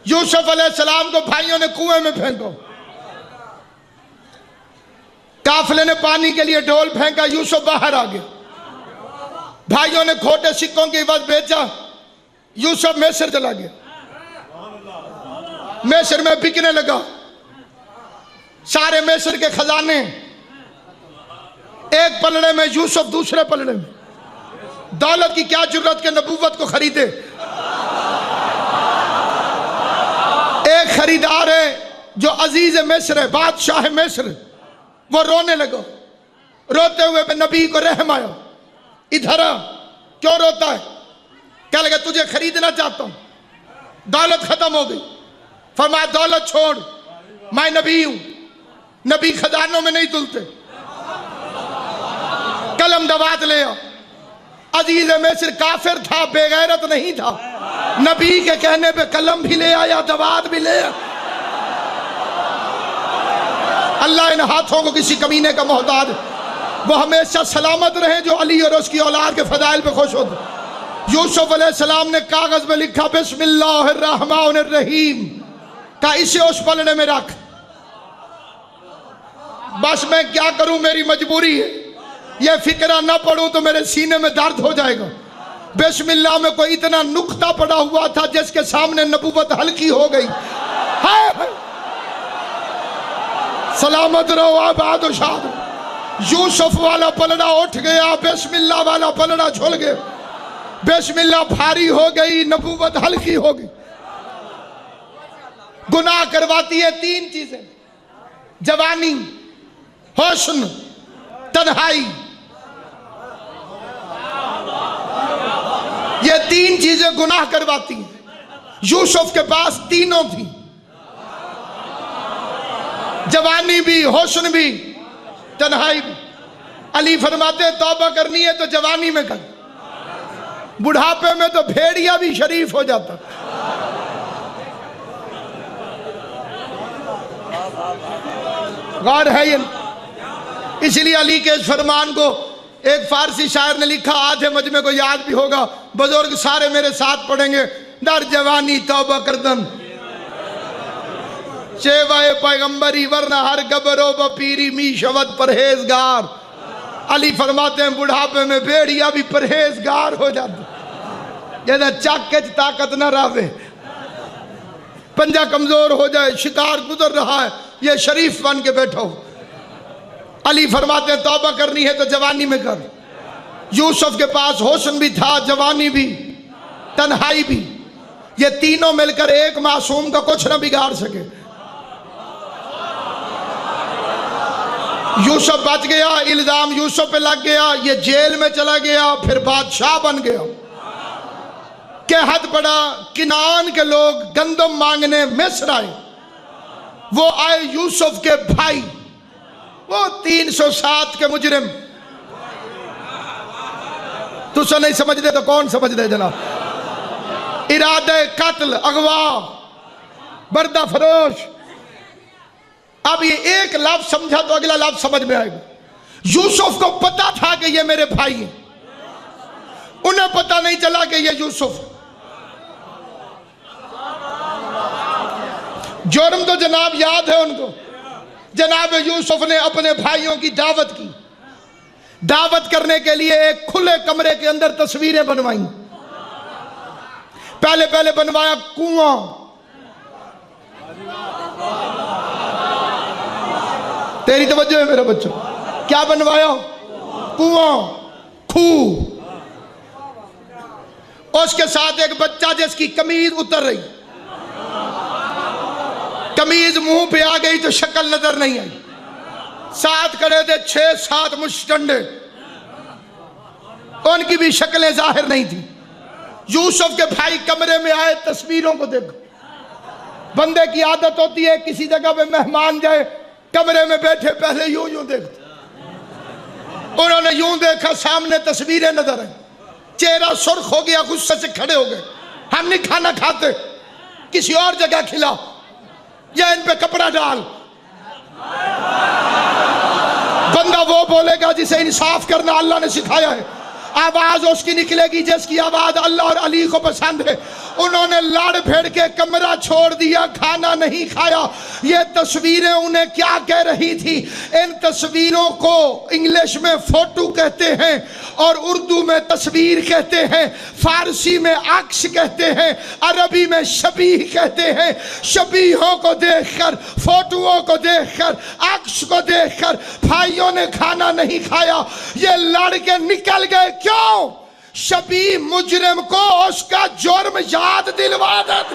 یوسف علیہ السلام کو بھائیوں نے کنویں میں پھینکو، قافلے نے پانی کے لیے ڈول پھینکا، یوسف باہر آ گیا، بھائیوں نے کھوٹے سکوں کی عوض بیچا، یوسف مصر چلا گیا، مصر میں بکنے لگا، سارے مصر کے خزانے ایک پلڑے میں، یوسف دوسرے پلڑے میں۔ دولت کی کیا جرت کہ نبوت کو خریدے۔ ایک خریدار ہے جو عزیز مصر ہے، بادشاہ مصر، وہ رونے لگا، روتے ہوئے نبی کو رحم آیا، ادھر آ، کیوں روتا ہے؟ کہنے لگا تجھے خریدنا چاہتا ہوں، دولت ختم ہو گئی۔ فرمایا دولت چھوڑ، میں نبی ہوں، نبی خزانوں میں نہیں تلتے، قلم دوات لے آ۔ عزیز مصر کافر تھا، بے غیرت نہیں تھا، نبی کے کہنے پہ قلم بھی لے آیا، دوات بھی لے آیا۔ اللہ ان ہاتھوں کو کسی کمینے کا محتاج، وہ ہمیشہ سلامت رہیں جو علی اور اس کی اولاد کے فضائل پہ خوش ہوتے۔ یوسف علیہ السلام نے کاغذ میں لکھا بسم اللہ الرحمن الرحیم، کہا اسے اس پلڑے میں رکھ، بس میں کیا کروں، میری مجبوری ہے، یہ فقرہ نہ پڑھوں تو میرے سینے میں درد ہو جائے گا۔ بسم اللہ میں کوئی اتنا نقطہ پڑا ہوا تھا جس کے سامنے نبوت ہلکی ہو گئی۔ سلامت رہو آباد و شاد۔ یوسف والا پلڑا اٹھ گیا، بسم اللہ والا پلڑا جھول گیا، بسم اللہ بھاری ہو گئی، نبوت ہلکی ہو گئی۔ گناہ کرواتی ہے تین چیزیں، جوانی، حسن، تنہائی۔ یہ تین چیزیں گناہ کرواتی ہیں۔ یوسف کے پاس تینوں تھی، جوانی بھی، حسن بھی، تنہائی بھی۔ علی فرماتے ہیں توبہ کرنی ہے تو جوانی میں کر، بڑھاپے میں تو بھیڑیا بھی شریف ہو جاتا۔ غور ہے یہ، اس لیے علی کے اس فرمان کو ایک فارسی شاعر نے لکھا، آدھے مجمع کو یاد بھی ہوگا، بزرگ سارے میرے ساتھ پڑھیں گے۔ در جوانی توبہ کردم شیوائے پیغمبری، ورنہ ہر گبرو بپیری می شود پرہیزگار۔ علی فرماتے ہیں بڑھاپے میں بھیڑیا بھی پرہیزگار ہو جاتا، جیسا چاکچ طاقت نہ رہے، پنجہ کمزور ہو جائے، شکار گزر رہا ہے، یہ شریف بن کے بیٹھو۔ علی فرماتے ہیں توبہ کرنی ہے تو جوانی میں کر۔ یوسف کے پاس حسن بھی تھا، جوانی بھی، تنہائی بھی، یہ تینوں مل کر ایک معصوم کا کچھ نہ بگاڑ سکے۔ یوسف بچ گیا، الزام یوسف پہ لگ گیا، یہ جیل میں چلا گیا، پھر بادشاہ بن گیا۔ کہ حد پڑا، کنعان کے لوگ گندم مانگنے مصر آئے، وہ آئے یوسف کے بھائی، وہ 307 کے مجرم۔ تو سو نہیں سمجھ دے تو کون سمجھ دے جناب؟ ارادہ قتل، اغوا، بردہ فروش۔ اب یہ ایک لفظ سمجھا تو اگلا لفظ سمجھ میں آئے گا۔ یوسف کو پتا تھا کہ یہ میرے بھائی ہیں، انہیں پتا نہیں چلا کہ یہ یوسف۔ جرم تو جناب یاد ہے ان کو، جناب یوسف نے اپنے بھائیوں کی دعوت کی، دعوت کرنے کے لیے ایک کھلے کمرے کے اندر تصویریں بنوائیں۔ پہلے بنوایا کنواں، تیری توجہ ہے میرے بچوں، کیا بنوایا؟ کنواں، کھوہ، اس کے ساتھ ایک بچہ جس کی قمیض اتر رہی، قمیض منہ پہ آ گئی تو شکل نظر نہیں آئی، ساتھ کھڑے تھے 6-7 مشٹنڈے، ان کی بھی شکلیں ظاہر نہیں تھی۔ یوسف کے بھائی کمرے میں آئے، تصویروں کو دیکھو۔ بندے کی عادت ہوتی ہے کسی جگہ پہ مہمان جائے، کمرے میں بیٹھے پہلے یوں دیکھتے، انہوں نے یوں دیکھا، سامنے تصویریں نظر آئیں، چہرہ سرخ ہو گیا، غصے سے کھڑے ہو گئے۔ ہم نہیں کھانا کھاتے، کسی اور جگہ کھلا، یا ان پہ کپڑا ڈال۔ بندہ وہ بولے گا جسے انصاف کرنا اللہ نے سکھایا ہے، آواز اس کی نکلے گی جس کی آواز اللہ اور علی کو پسند ہے۔ انہوں نے لڑ بھیڑ کے کمرہ چھوڑ دیا، کھانا نہیں کھایا۔ یہ تصویریں انہیں کیا کہہ رہی تھی؟ ان تصویروں کو انگلش میں فوٹو کہتے ہیں اور اردو میں تصویر کہتے ہیں، فارسی میں عکس کہتے ہیں، عربی میں شبیہ کہتے ہیں۔ شبیہوں کو دیکھ کر، فوٹوؤں کو دیکھ کر، عکس کو دیکھ کر بھائیوں نے کھانا نہیں کھایا، یہ لڑ کے نکل گئے۔ کیوں؟ شبیہ مجرم کو اس کا جرم یاد دلوا دے۔